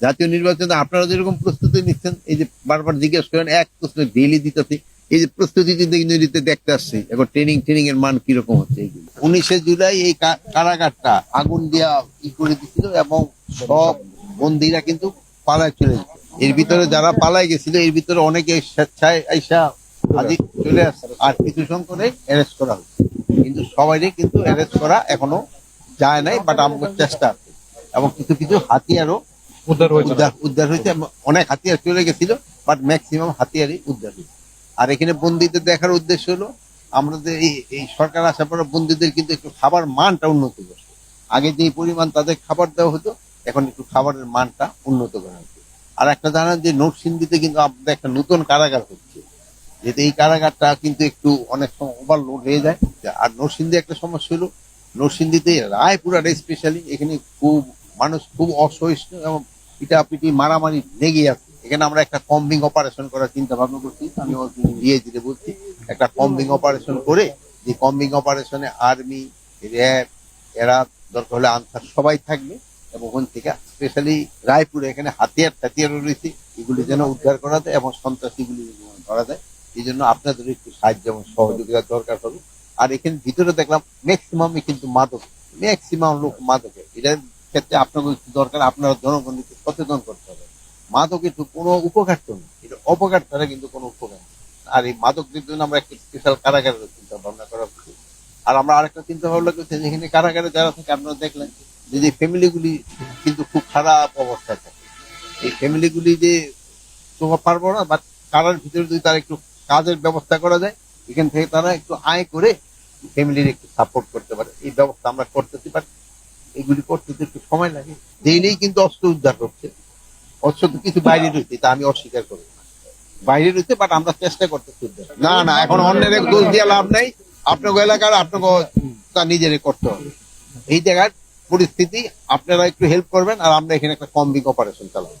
জাতীয় নির্বাচনে আপনারা যেরকম প্রস্তুতি নিচ্ছেন, এই যে বারবার জিজ্ঞেস করেন, এক প্রশ্ন ডেইলি দিতেছি, এই যে প্রস্তুতি কিন্তু দেখতে আসছি, এখন ট্রেনিং এর মান কিরকম হচ্ছে। 19শে জুলাই এই কারাগারটা আগুন দিয়া করে দিছিল এবং সব বন্দীরা কিন্তু পালায় চলে গেছে। এর ভিতরে যারা পালায় গেছিল, এর ভিতরে অনেকে স্বেচ্ছায় আইসা আদি চলে আসছে, আর কিছু সংখ্যক অ্যারেস্ট করা হয়েছে, কিন্তু সবাইকে কিন্তু অ্যারেস্ট করা এখনো যায় নাই, বাট আমাদের চেষ্টা আছে। এবং কিছু কিছু হাতিয়ারও উদ্ধার হয়েছে, অনেক হাতিয়ার চলে গেছিল, বাট ম্যাক্সিমাম হাতিয়ারই উদ্ধার হয়েছে। আর এখানে বন্দীদের দেখার উদ্দেশ্য হলো আমাদের এই সরকার আসার পরে বন্দীদের কিন্তু একটু খাবার মানটা উন্নত করছে। আগে যে পরিমাণ তাদের খাবার দেওয়া হতো, এখন একটু খাবারের মানটা উন্নত করা হচ্ছে। আর একটা জানান যে নরসিংদীতে কিন্তু আপনাদের একটা নতুন কারাগার হচ্ছে, যেহেতু এই কারাগারটা কিন্তু একটু অনেক সময় ওভারলোড হয়ে যায়। আর নরসিংদী একটা সমস্যা হলো, নরসিংদীতে রায়পুরাটা স্পেশালি, এখানে খুব মানুষ খুব অসহিষ্ণু এবং পিটাপিটি মারামারি লেগে আছে। এখানে আমরা একটা কম্বিং অপারেশন করার চিন্তা ভাবনা করছি। আমি ডিআইজিতে বলছি একটা কম্বিং অপারেশন করে, যে কম্বিং অপারেশনে আর্মি, র্যাব, এরা দরকার হলে আনসার সবাই থাকবে, এবং ওখান থেকে স্পেশালি রায়পুরে এখানে হাতিয়ারও রয়েছে, এগুলি যেন উদ্ধার করা যায় এবং সন্ত্রাসীগুলি ধরা যায়। এই জন্য আপনাদের একটু সাহায্য এবং সহযোগিতার দরকার হবে। আর এখানে ভিতরে দেখলাম ম্যাক্সিমামই কিন্তু ম্যাক্সিমাম লোক মাদকে, এটার ক্ষেত্রে আপনাদের দরকার, আপনারা জনগণকে সচেতন করতে হবে। মাদক কিন্তু কোনো উপকার তো নেই, এটা অপকার ছাড়া কিন্তু কোনো উপকার নেই। আর এই মাদকদের জন্য আমরা একটা স্পেশাল কারাগারের চিন্তা ভাবনা করা উচিত। আর আমরা আরেকটা চিন্তা ভাবনা করছি, যেখানে কারাগারে যারা থাকে, আপনারা দেখলেন যে ফ্যামিলিগুলি কিন্তু খুব খারাপ অবস্থায় থাকে। এই ফ্যামিলিগুলি যে তোমার পারবো না, বাট কারার ভিতরে যদি তারা একটু কাজের ব্যবস্থা করা যায়, এখান থেকে তারা একটু আয় করে ফ্যামিলির একটু সাপোর্ট করতে পারে, এই ব্যবস্থা আমরা করতেছি। বাট এগুলি করতে একটু সময় লাগে। ডেইলি কিন্তু অস্ত্র উদ্ধার করছে, অস্ত্র তো কিছু বাইরে রয়েছে, তা আমি অস্বীকার করি না, বাইরে রয়েছে, বাট আমরা চেষ্টা করতেছি উদ্ধার। না, এখন অন্যের দোষ দিয়ে লাভ নাই। আপনাকে এলাকার আপনাকে তা নিজেরে করতে হবে। এই জায়গার পরিস্থিতি আপনারা একটু হেল্প করবেন, আর আমরা এখানে একটা কম্বিং অপারেশন চালাবো।